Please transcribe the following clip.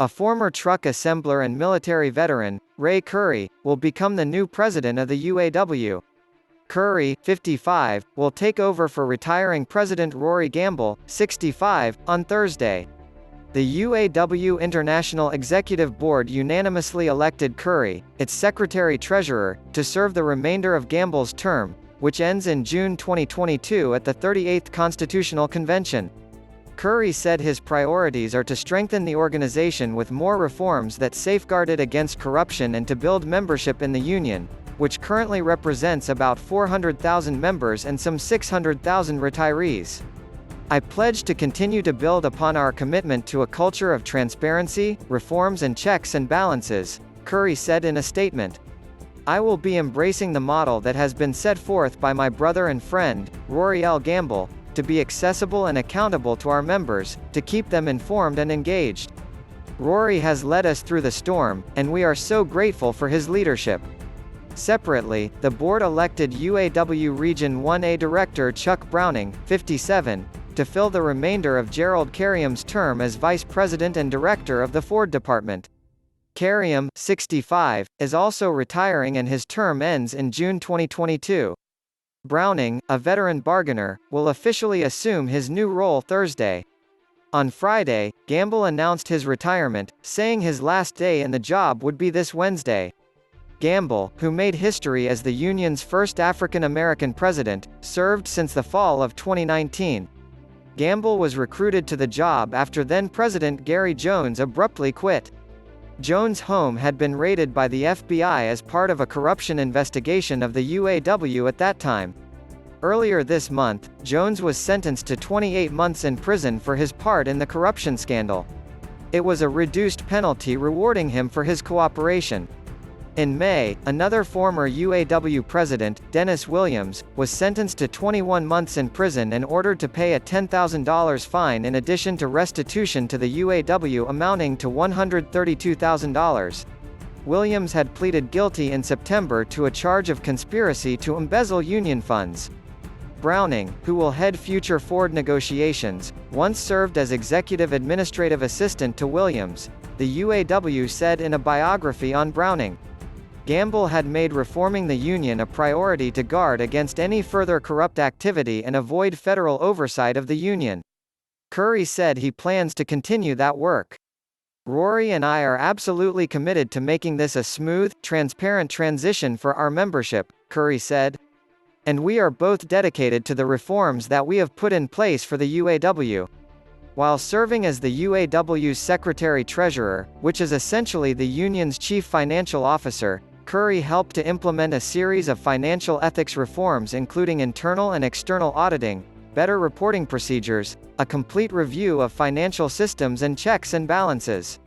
A former truck assembler and military veteran, Ray Curry, will become the new president of the UAW. Curry, 55, will take over for retiring President Rory Gamble, 65, on Thursday. The UAW International Executive Board unanimously elected Curry, its secretary-treasurer, to serve the remainder of Gamble's term, which ends in June 2022 at the 38th Constitutional Convention. Curry said his priorities are to strengthen the organization with more reforms that safeguard it against corruption and to build membership in the union, which currently represents about 400,000 members and some 600,000 retirees. I pledge to continue to build upon our commitment to a culture of transparency, reforms and checks and balances, Curry said in a statement. I will be embracing the model that has been set forth by my brother and friend, Rory L. Gamble, to be accessible and accountable to our members, to keep them informed and engaged. Rory has led us through the storm, and we are so grateful for his leadership. Separately, the board elected UAW Region 1A Director Chuck Browning, 57, to fill the remainder of Gerald Carriam's term as Vice President and Director of the Ford Department. Carriam, 65, is also retiring and his term ends in June 2022. Browning, a veteran bargainer, will officially assume his new role Thursday. On Friday, Gamble announced his retirement, saying his last day in the job would be this Wednesday. Gamble, who made history as the union's first African-American president, served since the fall of 2019. Gamble was recruited to the job after then-President Gary Jones abruptly quit. Jones' home had been raided by the FBI as part of a corruption investigation of the UAW at that time. Earlier this month, Jones was sentenced to 28 months in prison for his part in the corruption scandal. It was a reduced penalty rewarding him for his cooperation. In May, another former UAW president, Dennis Williams, was sentenced to 21 months in prison and ordered to pay a $10,000 fine in addition to restitution to the UAW amounting to $132,000. Williams had pleaded guilty in September to a charge of conspiracy to embezzle union funds. Browning, who will head future Ford negotiations, once served as executive administrative assistant to Williams, the UAW said in a biography on Browning. Gamble had made reforming the union a priority to guard against any further corrupt activity and avoid federal oversight of the union. Curry said he plans to continue that work. Rory and I are absolutely committed to making this a smooth, transparent transition for our membership, Curry said. And we are both dedicated to the reforms that we have put in place for the UAW. While serving as the UAW's secretary-treasurer, which is essentially the union's chief financial officer, Curry helped to implement a series of financial ethics reforms including internal and external auditing, better reporting procedures, a complete review of financial systems and checks and balances.